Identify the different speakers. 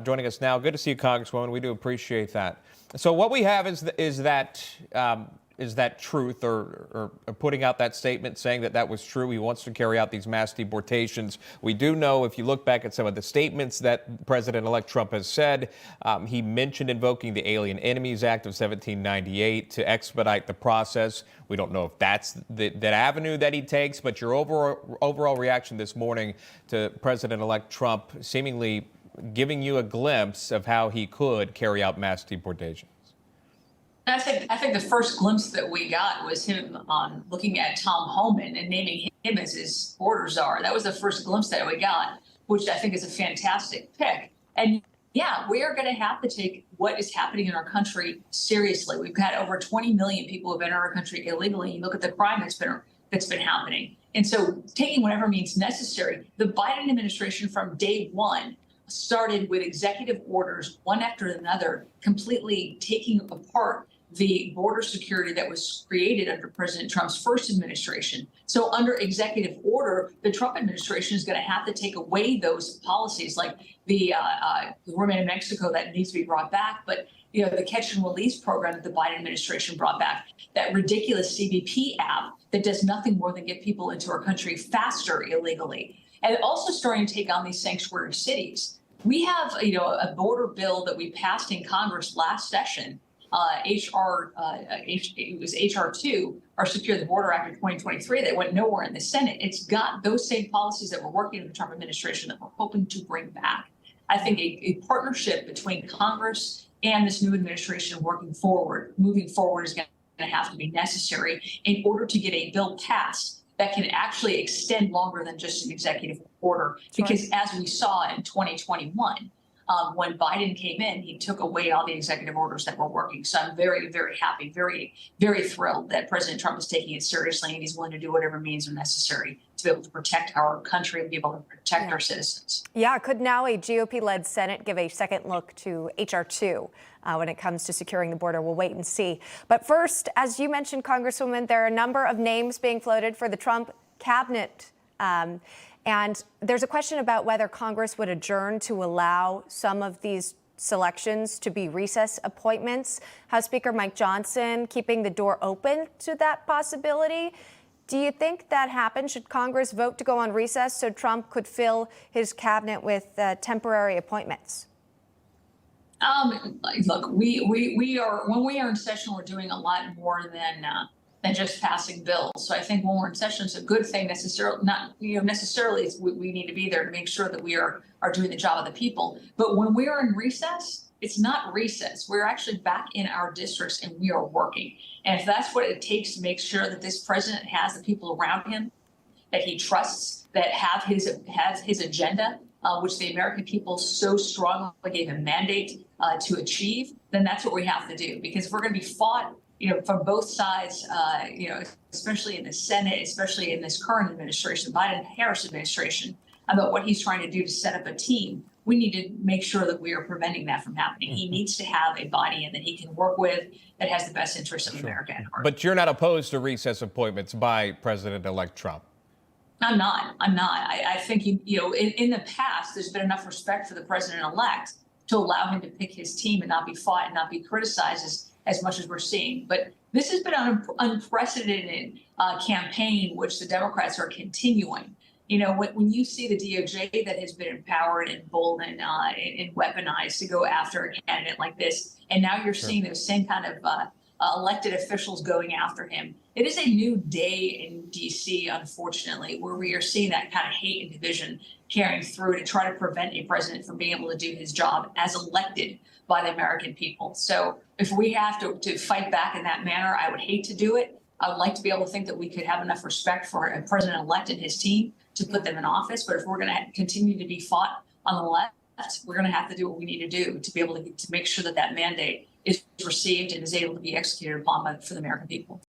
Speaker 1: joining us now. Good to see you, Congresswoman. We do appreciate that. So what we have is that truth, or putting out that statement saying that was true. He wants to carry out these mass deportations. We do know, if you look back at some of the statements that President-elect Trump has said, he mentioned invoking the Alien Enemies Act of 1798 to expedite the process. We don't know if that's that avenue that he takes, but your overall reaction this morning to President-elect Trump seemingly giving you a glimpse of how he could carry out mass deportations.
Speaker 2: I think the first glimpse that we got was him on looking at Tom Homan and naming him as his border czar. That was the first glimpse that we got, which I think is a fantastic pick. And yeah, we are going to have to take what is happening in our country seriously. We've had over 20 million people who have entered our country illegally. You look at the crime that's been happening. And so taking whatever means necessary, the Biden administration from day one started with executive orders, one after another, completely taking apart the border security that was created under President Trump's first administration. So under executive order, the Trump administration is going to have to take away those policies, like the women in Mexico that needs to be brought back, but the catch and release program that the Biden administration brought back, that ridiculous CBP app that does nothing more than get people into our country faster illegally, and also starting to take on these sanctuary cities. We have, a border bill that we passed in Congress last session, it was HR 2, our Secure the Border Act of 2023, that went nowhere in the Senate. It's got those same policies that were working in the Trump administration that we're hoping to bring back. I think a partnership between Congress and this new administration moving forward is going to have to be necessary in order to get a bill passed that can actually extend longer than just an executive order. Because as we saw in 2021, when Biden came in, he took away all the executive orders that were working. So I'm very, very happy, very, very thrilled that President Trump is taking it seriously, and he's willing to do whatever means are necessary to be able to protect our country and be able to protect our citizens.
Speaker 3: Yeah, could now a GOP-led Senate give a second look to HR 2 when it comes to securing the border? We'll wait and see. But first, as you mentioned, Congresswoman, there are a number of names being floated for the Trump cabinet. And there's a question about whether Congress would adjourn to allow some of these selections to be recess appointments. House Speaker Mike Johnson keeping the door open to that possibility. Do you think that happens? Should Congress vote to go on recess so Trump could fill his cabinet with temporary appointments?
Speaker 2: Look, we are, when we are in session, we're doing a lot more than just passing bills. So I think when we're in session, it's a good thing. Necessarily we need to be there to make sure that we are doing the job of the people. But when we are in recess, it's not recess. We're actually back in our districts and we are working. And if that's what it takes to make sure that this president has the people around him that he trusts, that have his agenda, which the American people so strongly gave him mandate to achieve, then that's what we have to do. Because if we're going to be fought from both sides, especially in the Senate, especially in this current administration, Biden-Harris administration, about what he's trying to do to set up a team, we need to make sure that we are preventing that from happening. He needs to have a body in that he can work with that has the best interests of America at heart.
Speaker 1: But you're not opposed to recess appointments by President-elect Trump?
Speaker 2: I'm not. I think, in the past, there's been enough respect for the president-elect to allow him to pick his team and not be fought and not be criticized as much as we're seeing. But this has been an unprecedented campaign, which the Democrats are continuing. When you see the DOJ that has been empowered and emboldened and weaponized to go after a candidate like this, and now you're seeing those same kind of elected officials going after him. It is a new day in D.C., unfortunately, where we are seeing that kind of hate and division carrying through to try to prevent a president from being able to do his job as elected by the American people. So if we have to fight back in that manner, I would hate to do it. I would like to be able to think that we could have enough respect for a president-elect and his team to put them in office. But if we're going to continue to be fought on the left, we're going to have to do what we need to do to be able to make sure that that mandate is received and is able to be executed upon for the American people.